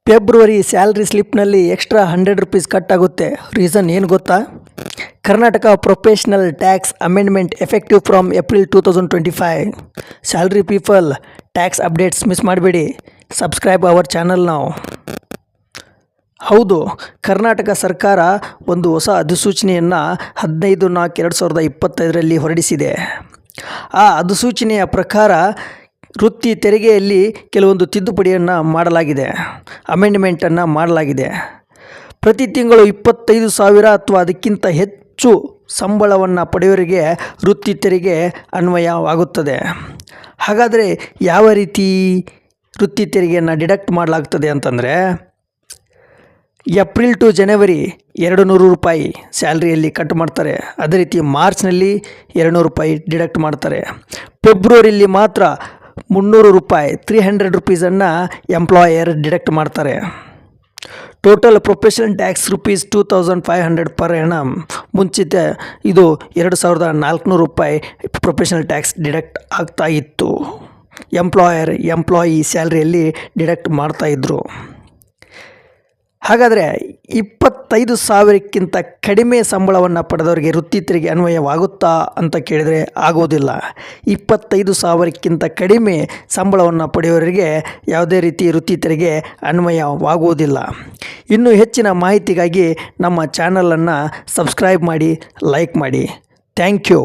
February salary ಸ್ಲಿಪ್ನಲ್ಲಿ extra 100 rupees cut ಆಗುತ್ತೆ. Reason ಏನು ಗೊತ್ತಾ? Karnataka professional tax amendment effective from April 2025. Salary people, tax updates miss ಮಾಡಬೇಡಿ. Subscribe our channel ನಾವು. ಹೌದು, ಕರ್ನಾಟಕ ಸರ್ಕಾರ ಒಂದು ಹೊಸ ಅಧಿಸೂಚನೆಯನ್ನು 15/4/2025 ಹೊರಡಿಸಿದೆ. ಆ ಅಧಿಸೂಚನೆಯ ಪ್ರಕಾರ ವೃತ್ತಿ ತೆರಿಗೆಯಲ್ಲಿ ಕೆಲವೊಂದು ತಿದ್ದುಪಡಿಯನ್ನು ಮಾಡಲಾಗಿದೆ, ಅಮೆಂಡ್ಮೆಂಟನ್ನು ಮಾಡಲಾಗಿದೆ. ಪ್ರತಿ ತಿಂಗಳು 25,000 ಅಥವಾ ಅದಕ್ಕಿಂತ ಹೆಚ್ಚು ಸಂಬಳವನ್ನು ಪಡೆಯೋರಿಗೆ ವೃತ್ತಿ ತೆರಿಗೆ ಅನ್ವಯವಾಗುತ್ತದೆ. ಹಾಗಾದರೆ ಯಾವ ರೀತಿ ವೃತ್ತಿ ತೆರಿಗೆಯನ್ನು ಡಿಡಕ್ಟ್ ಮಾಡಲಾಗ್ತದೆ ಅಂತಂದರೆ, ಏಪ್ರಿಲ್ ಟು ಜನವರಿ 200 ರೂಪಾಯಿ ಸ್ಯಾಲ್ರಿಯಲ್ಲಿ ಕಟ್ ಮಾಡ್ತಾರೆ. ಅದೇ ರೀತಿ ಮಾರ್ಚ್ನಲ್ಲಿ 200 ರೂಪಾಯಿ ಡಿಡಕ್ಟ್ ಮಾಡ್ತಾರೆ. ಫೆಬ್ರವರಿಯಲ್ಲಿ ಮಾತ್ರ 300 ರೂಪಾಯಿ 300 ರೂಪೀಸನ್ನು ಎಂಪ್ಲಾಯರ್ ಡಿಡಕ್ಟ್ ಮಾಡ್ತಾರೆ. Total professional tax ₹2,500 per annum. ಮುಂಚಿತ ಇದು 2,400 ರೂಪಾಯಿ ಪ್ರೊಫೆಷನಲ್ ಟ್ಯಾಕ್ಸ್ ಡಿಡಕ್ಟ್ ಆಗ್ತಾ ಇತ್ತು. ಎಂಪ್ಲಾಯಿ ಸ್ಯಾಲ್ರಿಯಲ್ಲಿ ಡಿಡಕ್ಟ್ ಮಾಡ್ತಾಯಿದ್ರು. ಹಾಗಾದರೆ 25,000ಕ್ಕಿಂತ ಕಡಿಮೆ ಸಂಬಳವನ್ನು ಪಡೆದವರಿಗೆ ವೃತ್ತಿ ತೆರಿಗೆ ಅನ್ವಯವಾಗುತ್ತಾ ಅಂತ ಕೇಳಿದರೆ ಆಗೋದಿಲ್ಲ. 25,000ಕ್ಕಿಂತ ಕಡಿಮೆ ಸಂಬಳವನ್ನು ಪಡೆಯೋರಿಗೆ ಯಾವುದೇ ರೀತಿ ವೃತ್ತಿ ತೆರಿಗೆ ಅನ್ವಯವಾಗುವುದಿಲ್ಲ. ಇನ್ನೂ ಹೆಚ್ಚಿನ ಮಾಹಿತಿಗಾಗಿ ನಮ್ಮ ಚಾನಲನ್ನು ಸಬ್ಸ್ಕ್ರೈಬ್ ಮಾಡಿ, ಲೈಕ್ ಮಾಡಿ. Thank you.